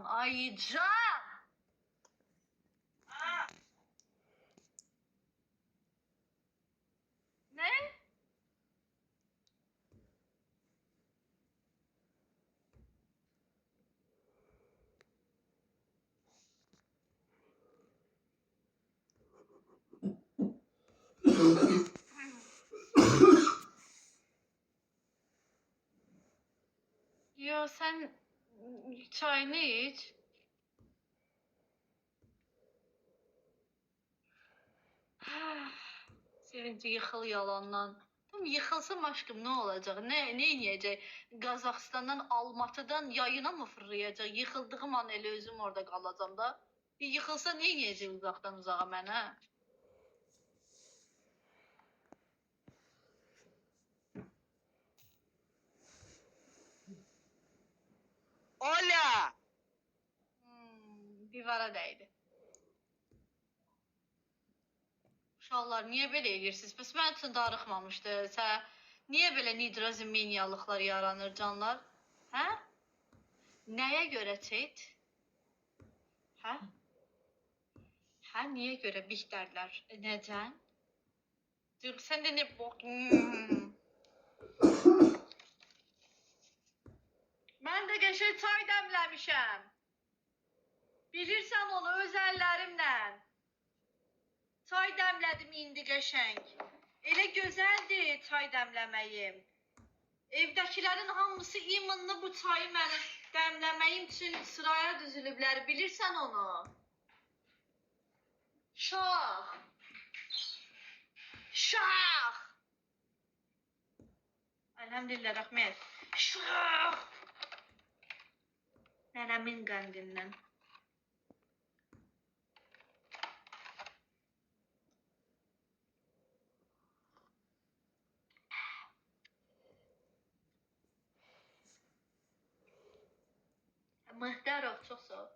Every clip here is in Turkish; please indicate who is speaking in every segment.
Speaker 1: Ay Can! Ne? Yo sen çayını iç. Sevinci yıxıl yalandan. Tam yıxılsam aşkım ne olacak? Ne yiyecek? Qazaxıstandan, Almatıdan yayına mı fırlayacak? Yıxıldığım an elə özüm orada qalacam da. Bir yıxılsa ne yiyecek uzaqdan uzağa mənə?
Speaker 2: Ola!
Speaker 1: Divara dəydi. Uşaqlar, niyə belə edirsiniz? Bəs mən üçün darıxmamışdı. Niyə belə nidrazimeniyalıqlar yaranır canlar? Hə? Nəyə görə chat? Hə? Hə, niyə görə Bixtərlər? Necən? Dur, sən də nə bok... Mən də qəşəng çay dəmləmişəm. Bilirsən onu öz əllərimlə. Çay dəmlədim indi qəşəng. Elə gözəldir çay dəmləməyim. Evdəkilərin hamısı imanlı bu çayı mənə dəmləməyim üçün sıraya düzülüblər. Bilirsən onu? Şah! Şah! Elhamdülillah, rəhmət. Şah! Nənəmin qəndindən. Mıhtarov, çox sağ ol.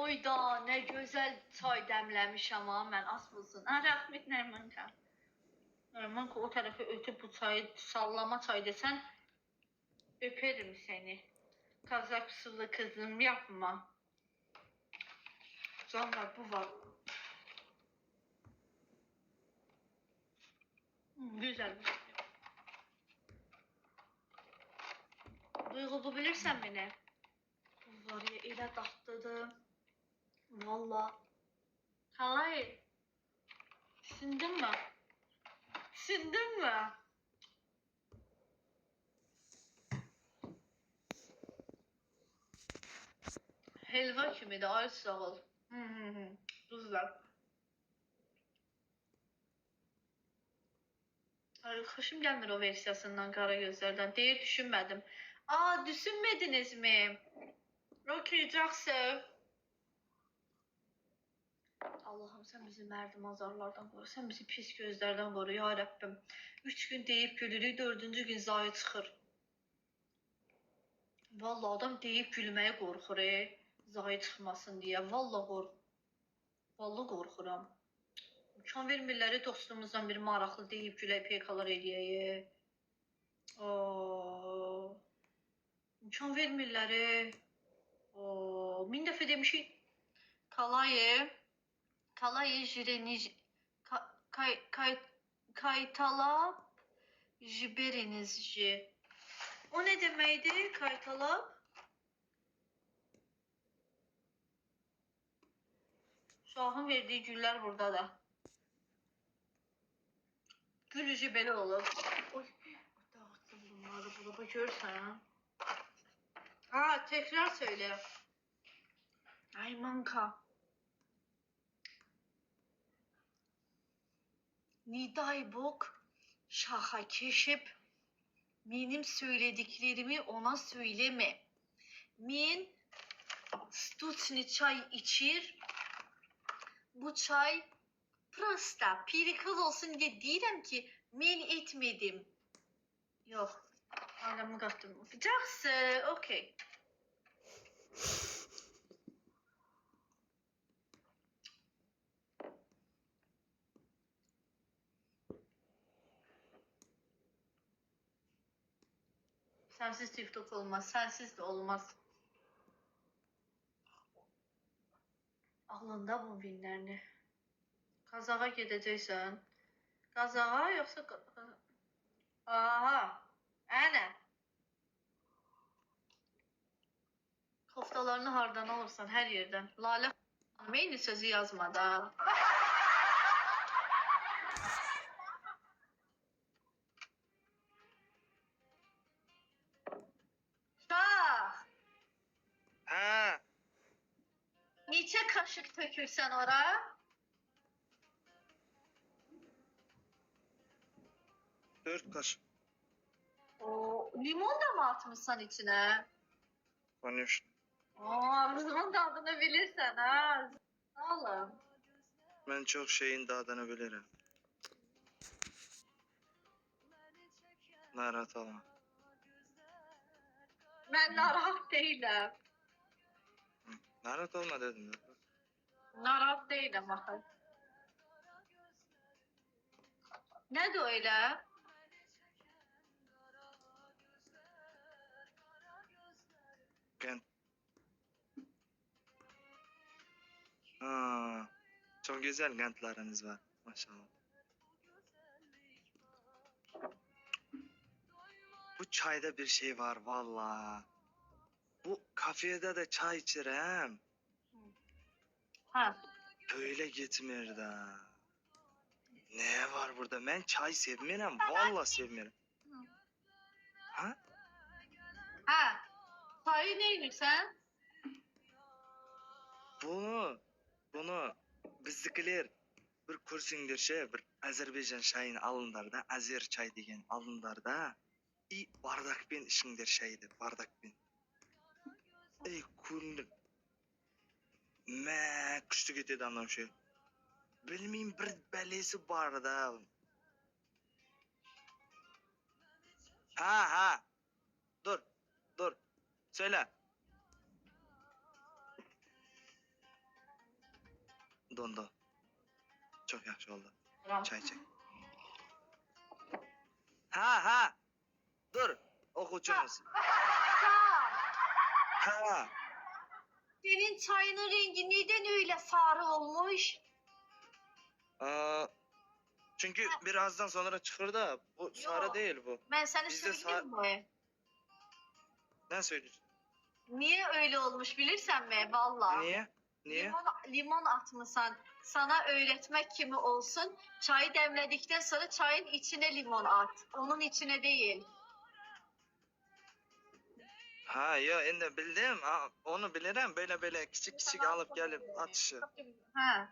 Speaker 1: Oyda, nə gözəl çay dəmləmişəm ha mən, az bulsun. Rəhmət Nərmanka. Nərmanka o tərəfə ötüb bu çayı, sallama çay desən, öperim səni. Kazak sulu kızım yapma. Canlar bu var. Güzel. Duygu bu bilirsən beni. Bu var ya elə dadlıdır. Valla. Halay. Sindin mi? Sindin mi? Helva kimi de ay sağ ol. Tuzlar. Ay, xoşum gəlmir o versiyasından, Qaragözlərdən. Deyir, düşünmədim. Aa, düşünmədiniz mi? Okey, yaxşı. Allah'ım sen bizi mərdim azarlardan qoru. Sen bizi pis gözlərdən qoru, ya Rəbbim. 3 gün deyib gülürük, 4-cü gün zayı çıxır. Vallahi adam deyib gülməyə qorxur, zayı çıxmasın deyə. Vallahi qorxuram. İmkan vermirlər dostumuzdan bir maraqlı deyib gülək peykalar eləyək. İmkan vermirlər. 1000 dəfə demişik. Kalaye jireniz kaytalap jiberinizci. O ne demeydi kaytalap? Şahın verdiği güller burada da. Gül işi belə olur. Oy, dağıttım bunları, burada görsən. Ha, tekrar söyle. Ay manka. Niday Bok şaha keşip benim söylediklerimi ona söyleme. Men stutni çay içir. Bu çay prosta pirikal olsun diye deyirəm ki men etmedim. Yok. Alamı qatdım. Yaxşı, okey. Sən Sensiz TikTok olmaz. Sensiz de olmaz. Alında bu binlərini. Qazağa gedəcəksən. Qazağa yoxsa... Aha. Ənə. Koftalarını hardan alırsan hər yerdən. Lalə xanım eyni sözü yazmadı. Şah.
Speaker 2: Ha,
Speaker 1: Neçə kaşık tökürsən ora?
Speaker 2: dört kaşık.
Speaker 1: O, limon da mı atmışsan içine?
Speaker 2: Konuş.
Speaker 1: Ağzının tadını bilirsən ha. Sağ olun.
Speaker 2: Ben çok şeyin dadını bilirim. Narahat olma.
Speaker 1: Mən narahat değilim.
Speaker 2: Narahat olma dedim.
Speaker 1: Narahat değilim axı. Nədir o elə?
Speaker 2: Gen. Ha, çok güzel gantlarınız var. Maşallah. Bu çayda bir şey var valla. Bu kafede de çay içirem.
Speaker 1: Ha.
Speaker 2: Böyle gitmir de. Ne var burada? Ben çay sevmiyorum. Valla sevmiyorum. Ha?
Speaker 1: Ha. Çayı ne edirsən?
Speaker 2: Bunu bizdekiler bir kursindir şey, bir Azerbaycan çayını alınlar da, Azer çay degen alınlar da. Bardak ben işindir şeydi, bardak ben. Kulun. Kuştu gitti damlam şey. Bilmeyeyim bir belesi var da. Ha. Dur. Söyle. Dondu. Çok yaxşı oldu. Çay çek. Ha. Dur. Okuçumuz. Ha.
Speaker 1: Senin çayının rengi neden öyle sarı olmuş?
Speaker 2: Çünkü birazdan sonra çıkır da bu sarı
Speaker 1: Yok.
Speaker 2: değil bu.
Speaker 1: Ben sana
Speaker 2: Bizde
Speaker 1: söyleyeyim mi?
Speaker 2: Ne söylüyorsun?
Speaker 1: Niye öyle olmuş bilirsen mi? Vallahi.
Speaker 2: Niye?
Speaker 1: Limon atmışsan sana öğretmek kimi olsun. Çayı demledikten sonra çayın içine limon at. Onun içine değil.
Speaker 2: Ha ya indi bildim. Onu bilirim. Böyle küçük alıp gelip atışı.
Speaker 1: Ha.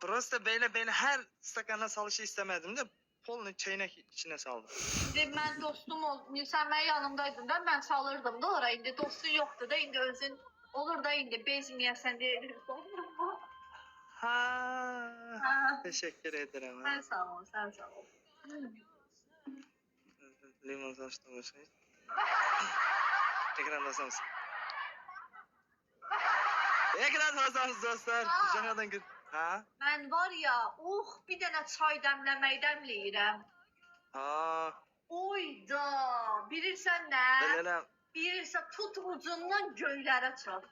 Speaker 2: Prosta böyle her stakana salışı istemedim de polunu çaynak içine saldım.
Speaker 1: Şimdi ben dostum oldum. Sen benim yanımdaydın da ben salırdım da oraya. Indi dostun yoktu da indi özün olur da indi bezmeyesen diye.
Speaker 2: Ha. Teşekkür ederim.
Speaker 1: Sen sağ ol, sen sağ ol.
Speaker 2: Limon saçta başlayın. Ekranda mısın? Ekranda dostlar. Jangadan gir. Ha?
Speaker 1: Ben var ya, bir dənə çay dəmləməkdən
Speaker 2: Ha.
Speaker 1: Oyda, bilirsən nə?
Speaker 2: Bilirəm.
Speaker 1: Bilirsən tut ucundan göylərə çat.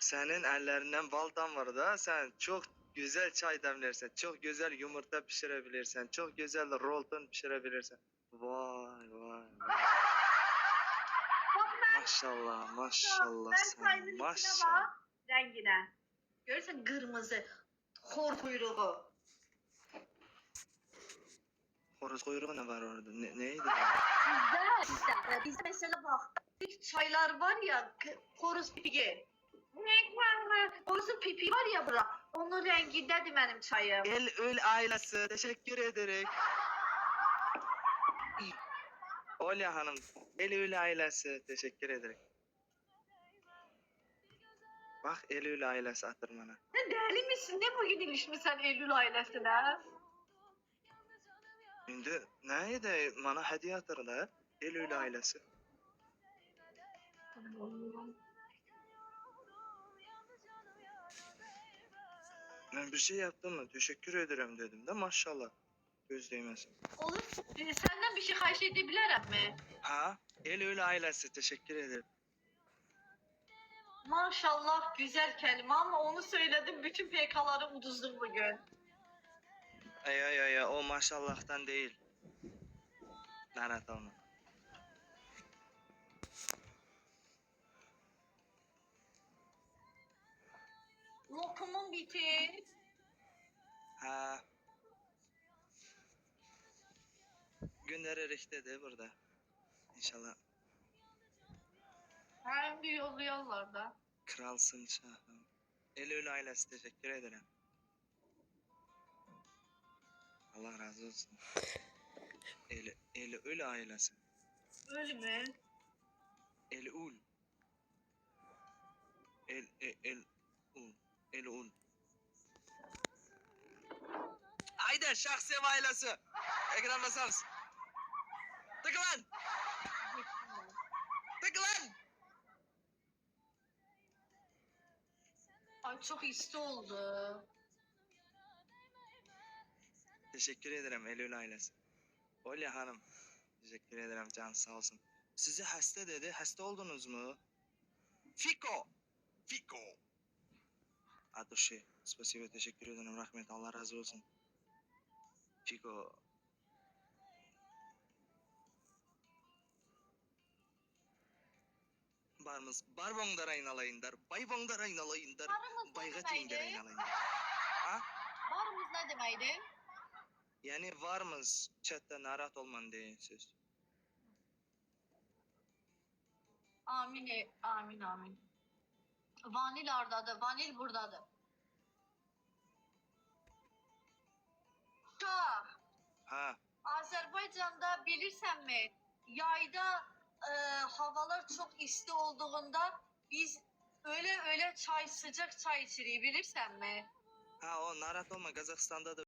Speaker 2: Senin ellerinden bal damlar da sen çok güzel çay demlersen, çok güzel yumurta pişirebilirsen, çok güzel rolton pişirebilirsen. Vay. Maşallah sen, maşallah.
Speaker 1: Rənginə. Görürsən qırmızı, xor quyruğu.
Speaker 2: Horoz kuyruğu ne var orada? Neydi?
Speaker 1: Bizdə mesela bax, çaylar var ya, xoruz pipi. Xoruzun pipi var ya bura, onun rəngindədir mənim çayım.
Speaker 2: El ailesi, teşekkür ederim. Olya Hanım, Elül ailesi, teşekkür ederim. Bak Elül ailesi atır bana.
Speaker 1: Deli misin? Ne bugün ilişmişsən Eylül ailesine?
Speaker 2: Şimdi neydi? Bana hediye atır da Elül ailesi. Ben bir şey yaptım mı? Teşekkür ederim dedim de maşallah. Göz değmesin.
Speaker 1: Olur. Senden bir şey xahiş edə bilərəm mi?
Speaker 2: Ha? El öyle ailesi teşekkür ederim.
Speaker 1: Maşallah güzel kelime ama onu söyledim bütün PK'ları uduzdum bugün.
Speaker 2: Ay o maşallah'tan değil. Lanet olma.
Speaker 1: Lokumum bitir.
Speaker 2: Ha. Günleri rihdedir burada. İnşallah
Speaker 1: Hem bir yolluyorlar da.
Speaker 2: kralsın şahım. El öyle ailesi teşekkür ederim. Allah razı olsun. El öyle ailesi.
Speaker 1: Öyle mi?
Speaker 2: El ul. El ul. El ul. Haydi şahsiyem ailesi. Ekran basarız. Tık lan. Tık lan.
Speaker 1: Ay çok isti oldu.
Speaker 2: Teşekkür ederim Eylül ailesi. Olya hanım. Teşekkür ederim can sağ olsun. Sizi hasta dedi. Hasta oldunuz mu? Fiko. Fiko. Aduşi. Spasibo teşekkür ederim. Rahmet Allah razı olsun. Fiko. Barmız. Bar bongdara inalayındar. Bay bongdara inalayındar.
Speaker 1: Barımız ne
Speaker 2: Bayga
Speaker 1: demeydi?
Speaker 2: tengere inalayındar. Ha?
Speaker 1: Barımız ne demeydi?
Speaker 2: Yani varmız. Chatta narahat olman deyin söz.
Speaker 1: Amin, amin, amin. Vanil oradadır, vanil buradadır. Şah,
Speaker 2: Ha.
Speaker 1: Azerbaycan'da bilirsen mi? Yayda havalar çok isti olduğunda biz öyle çay sıcak çay içiriyi bilirsen mi?
Speaker 2: Ha o narahat olma. Kazakistan'da da